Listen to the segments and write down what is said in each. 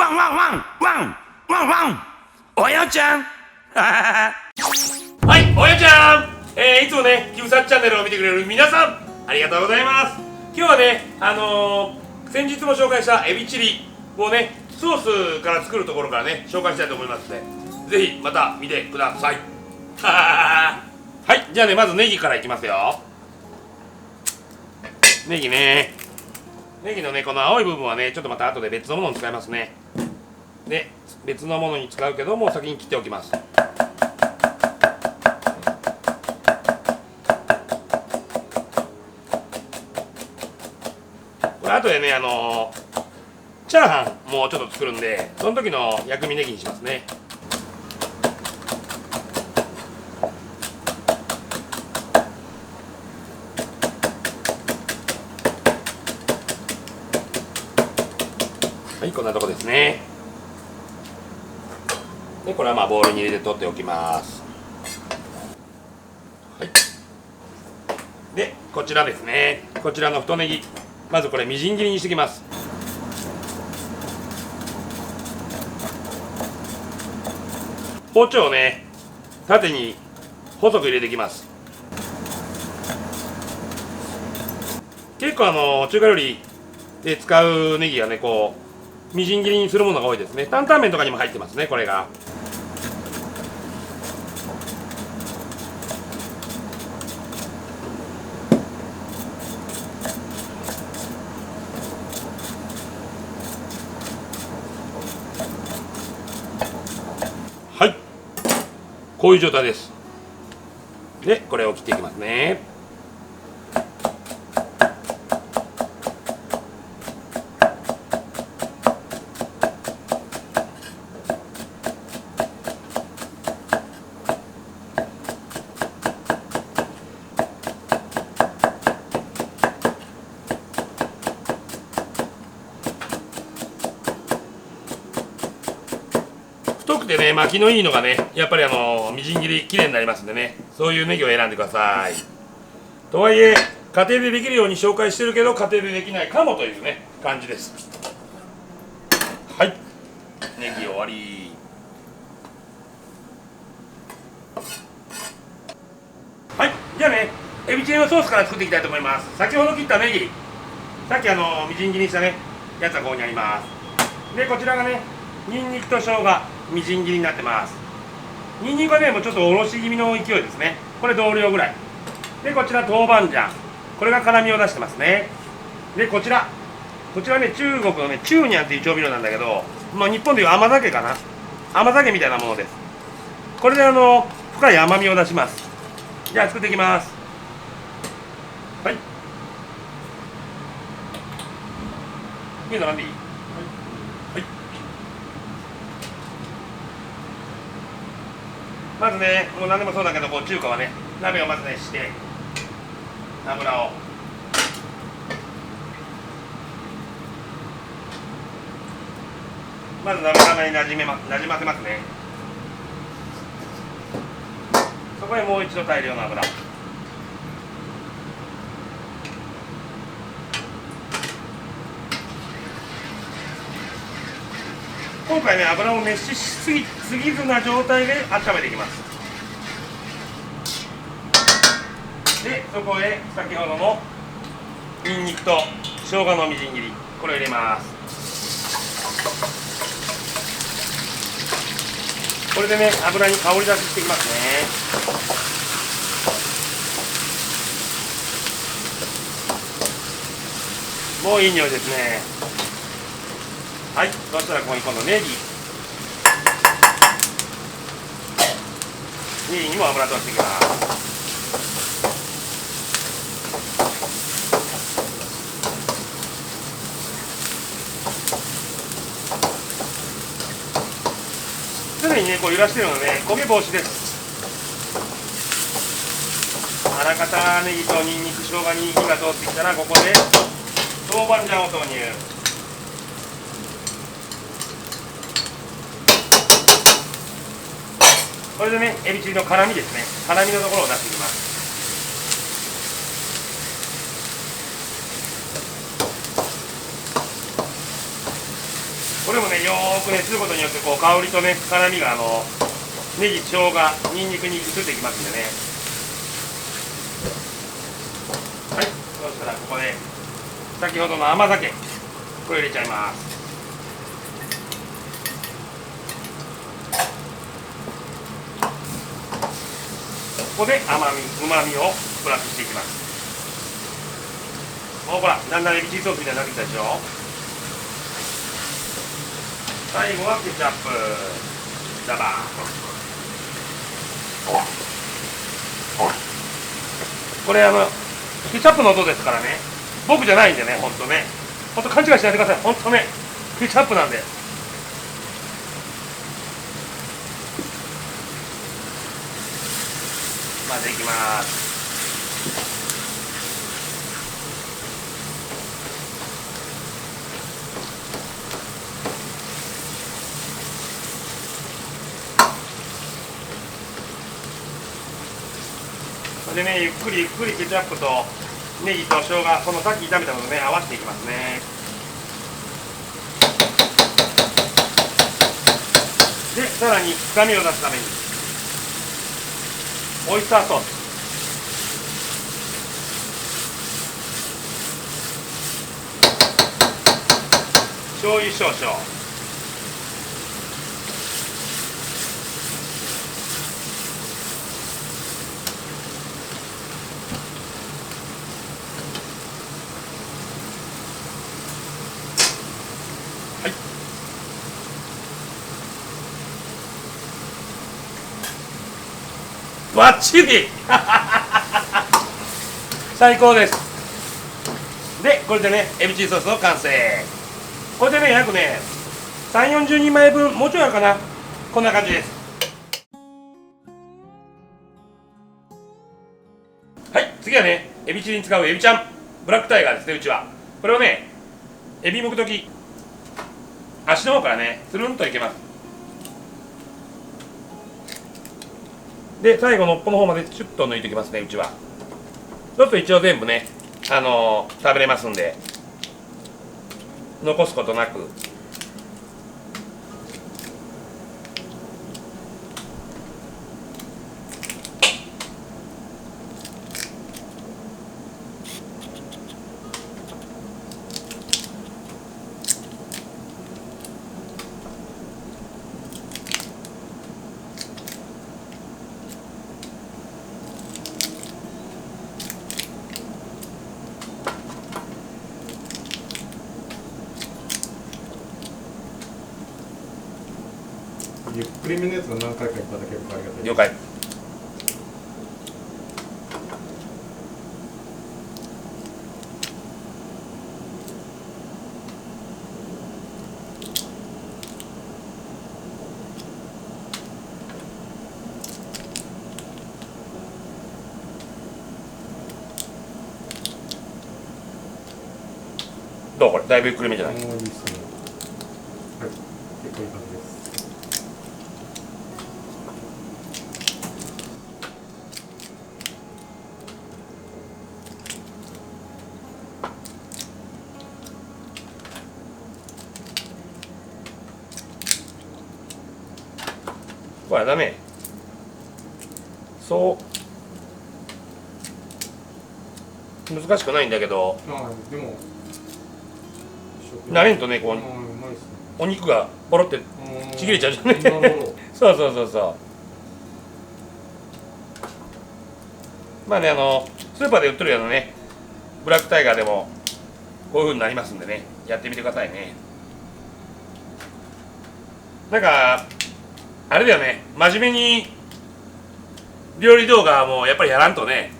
ワンワンワンワンワンワン。おやちゃんはい、おやちゃん、いつもね、キムサッチャンネルを見てくれる皆さん、ありがとうございます。今日はね、先日も紹介したエビチリをね、ソースから作るところからね、紹介したいと思いますので、ぜひまた見てください。はい、じゃあね、まずネギからいきますよ。ネギね、ネギのね、この青い部分はね、ちょっとまた後で別のものに使いますね。で、別のものに使うけども、先に切っておきます。これ後でね、チャーハンもうちょっと作るんで、その時の薬味ネギにしますね。はい、こんなとこですね。で、これはまあボウルに入れて取っておきます。はい。で、こちらですね。こちらの太ネギ、まずこれみじん切りにしていきます。包丁をね、縦に細く入れていきます。結構中華料理で使うネギはね、こうみじん切りにするものが多いですね。担々麺とかにも入ってますね、これが。はい、こういう状態です。で、これを切っていきますね。太くてね、巻きのいいのがね、やっぱりみじん切りきれいになりますんでね、そういうネギを選んでください。とはいえ、家庭でできるように紹介してるけど、家庭でできないかもというね、感じです。はい、ネギ終わり。はい、じゃあね、エビチリのソースから作っていきたいと思います。先ほど切ったネギ、さっきみじん切りにしたね、やつはここにあります。で、こちらがね、ニンニクと生姜、みじん切りになってます。ニンニクはね、もうちょっとおろし気味の勢いですね。これ同量ぐらい。で、こちら豆板醤。これが辛みを出してますね。で、こちらね、中国のね、チューニャンっていう調味料なんだけど、まあ、日本でいう甘酒かな。甘酒みたいなものです。これで深い甘みを出します。じゃあ作っていきます。はい。いいのなんでいい？はい。まずね、もう何でもそうだけど、こう中華はね、鍋をまずねして、油を。まず鍋になじませますね。そこへもう一度大量の油。今回ね、油を熱しすぎずな状態で温めていきます。で、そこへ先ほどのニンニクと生姜のみじん切り、これを入れます。これでね、油に香り出ししていきますね。もういい匂いですね。はい、そしたらここに今度ネギにも油通していきます。常にね、こう揺らしてるので、ね、焦げ防止です。あらかたネギとニンニク、生姜に火が通ってきたら、ここで豆板醤を投入。これでね、エビチリの辛みですね、辛みのところを出していきます。これもねよーくねすることによってこう香りとね辛みがネギ、生姜、ニンニクに移っていきますんでね。はい、そしたらここで先ほどの甘酒これ入れちゃいます。ここで甘み、うまみをプラスしていきます。もうほら、だんだんエビチリソースみたいになってきたでしょ。最後はケチャップダバー。これケチャップの音ですからね、僕じゃないんでね、ほんとね、ほんと勘違いしないでください。ほんとね、ケチャップなんで。混ぜていきます。でね、ゆっくりゆっくりケチャップとネギと生姜、このさっき炒めたものね合わせていきますね。でさらに深みを出すためにオイスターソース、醤油少々、はい、バッチリ最高です。でこれでねエビチリソースの完成。これでね約ね3、40人前分、もうちょいあるかな、こんな感じです。はい、次はねエビチリに使うエビちゃんブラックタイガーですね。うちはこれをねエビ剥くとき足の方からねつるんといけます。で最後の尾っぽの方までチュッと抜いておきますね。うちはそうすると一応全部ね食べれますんで残すことなく。ゆっくりめのやつが何回かいただけるとありがたいです。了解。どうこれだいぶゆっくりめじゃない。いいですね。はい、結構いい感じです。これだね、そう難しくないんだけど、でも慣れんとねこううまいですね。お肉がポロってちぎれちゃうじゃんね。なるほど。そうそうそうそう。まあねスーパーで売ってるようなねブラックタイガーでもこういう風になりますんでね、やってみてくださいね。なんかあれだよね、真面目に料理動画はもうやっぱりやらんとね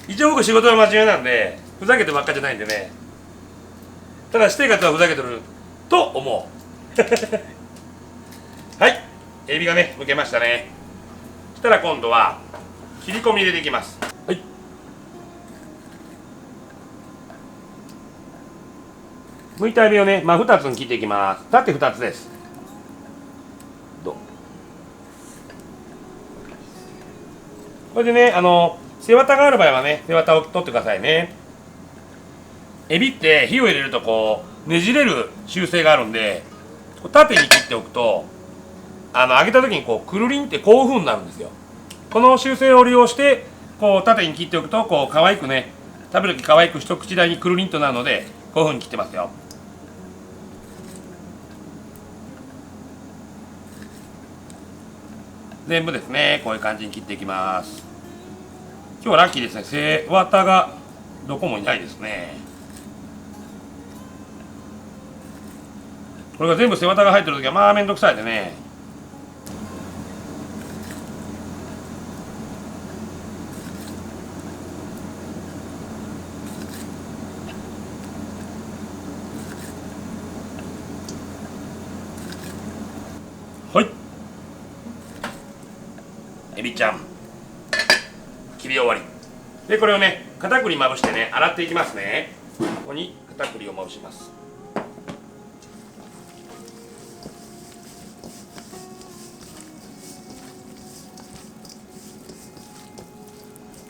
一応僕仕事は真面目なんでふざけてばっかじゃないんでね、ただ私生活はふざけてると思うはい、エビがね剥けましたね。そしたら今度は切り込み入れていきます。はい、剥いたエビをね、2つに切っていきます。縦2つです。これでね背わたがある場合はね背わたを取ってくださいね。エビって火を入れるとこうねじれる習性があるんで、縦に切っておくと揚げた時にこうくるりんってこういう風になるんですよ。この習性を利用してこう縦に切っておくとこう可愛くね、食べる時可愛く一口大にくるりんとなるので、こういう風に切ってますよ。全部ですね、こういう感じに切っていきます。今日はラッキーですね、背わたがどこもいないですね。これが全部背わたが入ってる時はまあめんどくさいでね。はい、エビちゃん切り終わりで、これをね片栗まぶしてね洗っていきますね。ここに片栗をまぶします。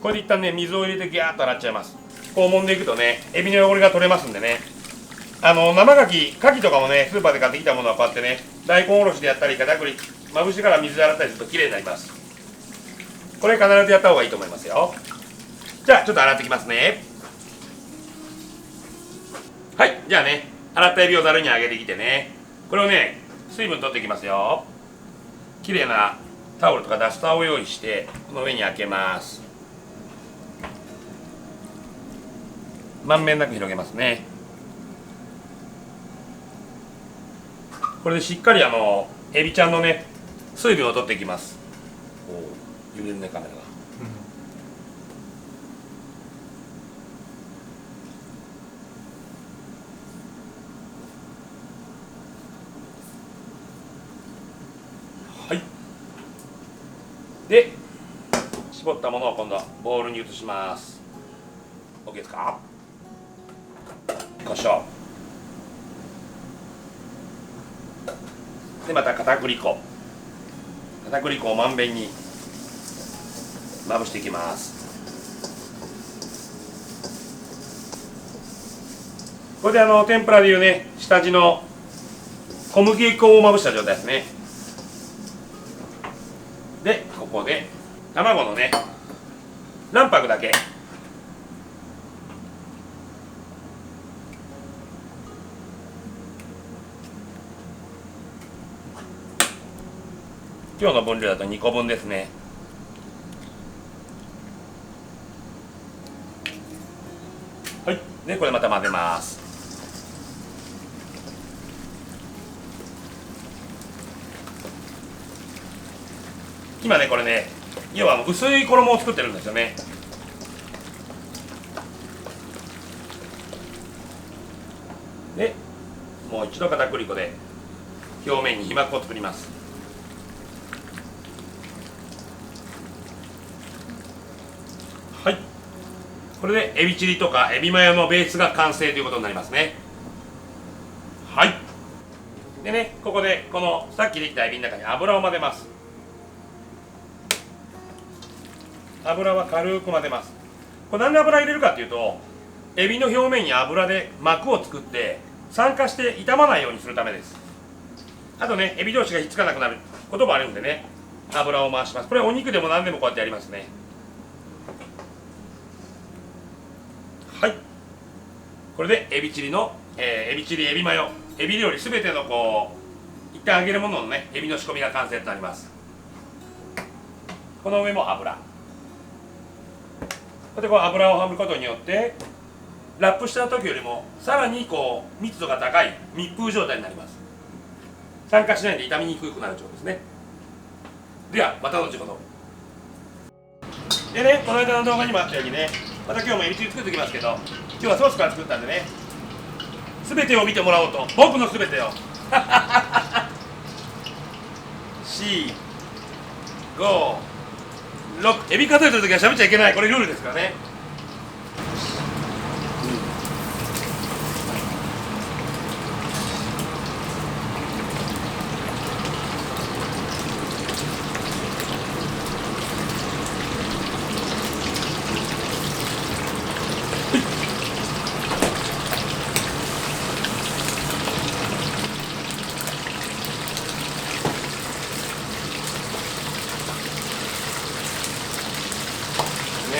これで一旦ね水を入れてギャーッと洗っちゃいます。こう揉んでいくとねエビの汚れが取れますんでね。生牡蠣とかもねスーパーで買ってきたものはこうやってね大根おろしでやったり片栗まぶしてから水で洗ったりするときれいになります。これ必ずやった方がいいと思いますよ。じゃあちょっと洗ってきますね。はい、じゃあね洗ったエビをざるにあげてきてね、これをね水分取っていきますよ。きれいなタオルとかダスターを用意してこの上に開けます。まんべんなく広げますね。これでしっかりエビちゃんのね水分を取っていきます。お揺れるねカメラが。はい。で絞ったものを今度はボウルに移します。 OK ですか。胡椒でまた片栗粉をまんべんにまぶしていきます。これで天ぷらでいうね下地の小麦粉をまぶした状態ですね。でここで卵のね卵白だけ今日の分量だと2個分ですね。はい、でこれまた混ぜます。今ねこれね要は薄い衣を作ってるんですよね。でもう一度片栗粉で表面に皮膜を作ります。はい、これでエビチリとかエビマヨのベースが完成ということになりますね。はい。でねここでこのさっきできたエビの中に油を混ぜます。油は軽く混ぜます。これなんで油入れるかっていうとエビの表面に油で膜を作って酸化して傷まないようにするためです。あとねエビ同士がひっつかなくなることもあるんでね油を回します。これはお肉でも何でもこうやってやりますね。はい、これでエビチリの、エビチリエビマヨエビ料理すべてのこう一旦揚げるもののねエビの仕込みが完成となります。この上も油、こうやってこう油をはむことによってラップした時よりもさらにこう密度が高い密封状態になります。酸化しないんで傷みにくくなる状態ですね。ではまた後ほど。でねこの間の動画にもあったようにねまた今日もエビチリ作っておきますけど、今日はソースから作ったんでね全てを見てもらおうと、僕の全てを4、5、6エビ数えてるときは喋っちゃいけない、これルールですからね。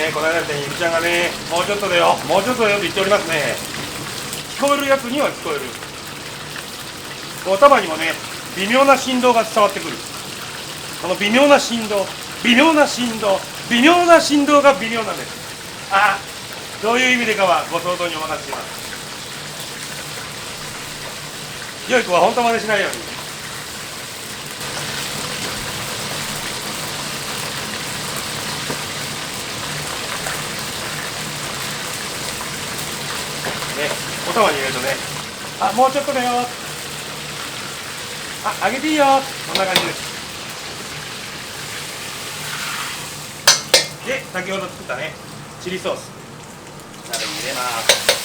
ね、この間みたいにエビちゃんがね、もうちょっとだよ、もうちょっとだよと言っておりますね。聞こえるやつには聞こえる。お玉にもね、微妙な振動が伝わってくる。この微妙な振動、微妙な振動、微妙な振動が微妙なんです。あ、どういう意味でかはご想像にお任せします。良い子は本当真似しないように。ね、お玉に入れるとね、あ、もうちょっとだよ、あ、揚げていいよ、こんな感じです。で、先ほど作ったね、チリソース鍋に入れます。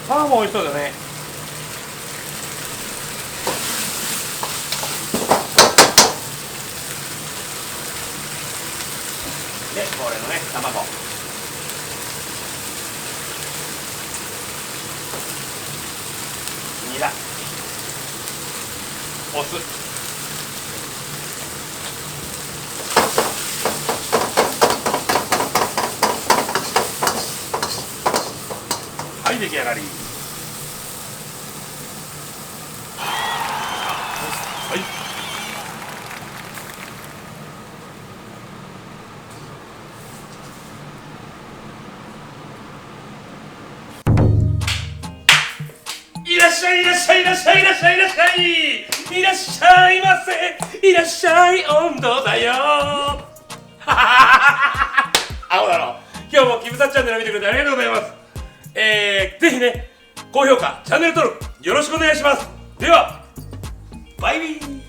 パンも美味しそうだね。で、これのね、卵。ニラ。お酢。はい、出来上がり。はい。いらっしゃい、いらっしゃい、いらっしゃい、いらっしゃい、いらっしゃい、いらっしゃいませ、いらっしゃい、温度だよ。青だろ。今日もキムタチャンネルを見てくれてありがとうございます。ぜひね、高評価、チャンネル登録よろしくお願いします。では、バイビー。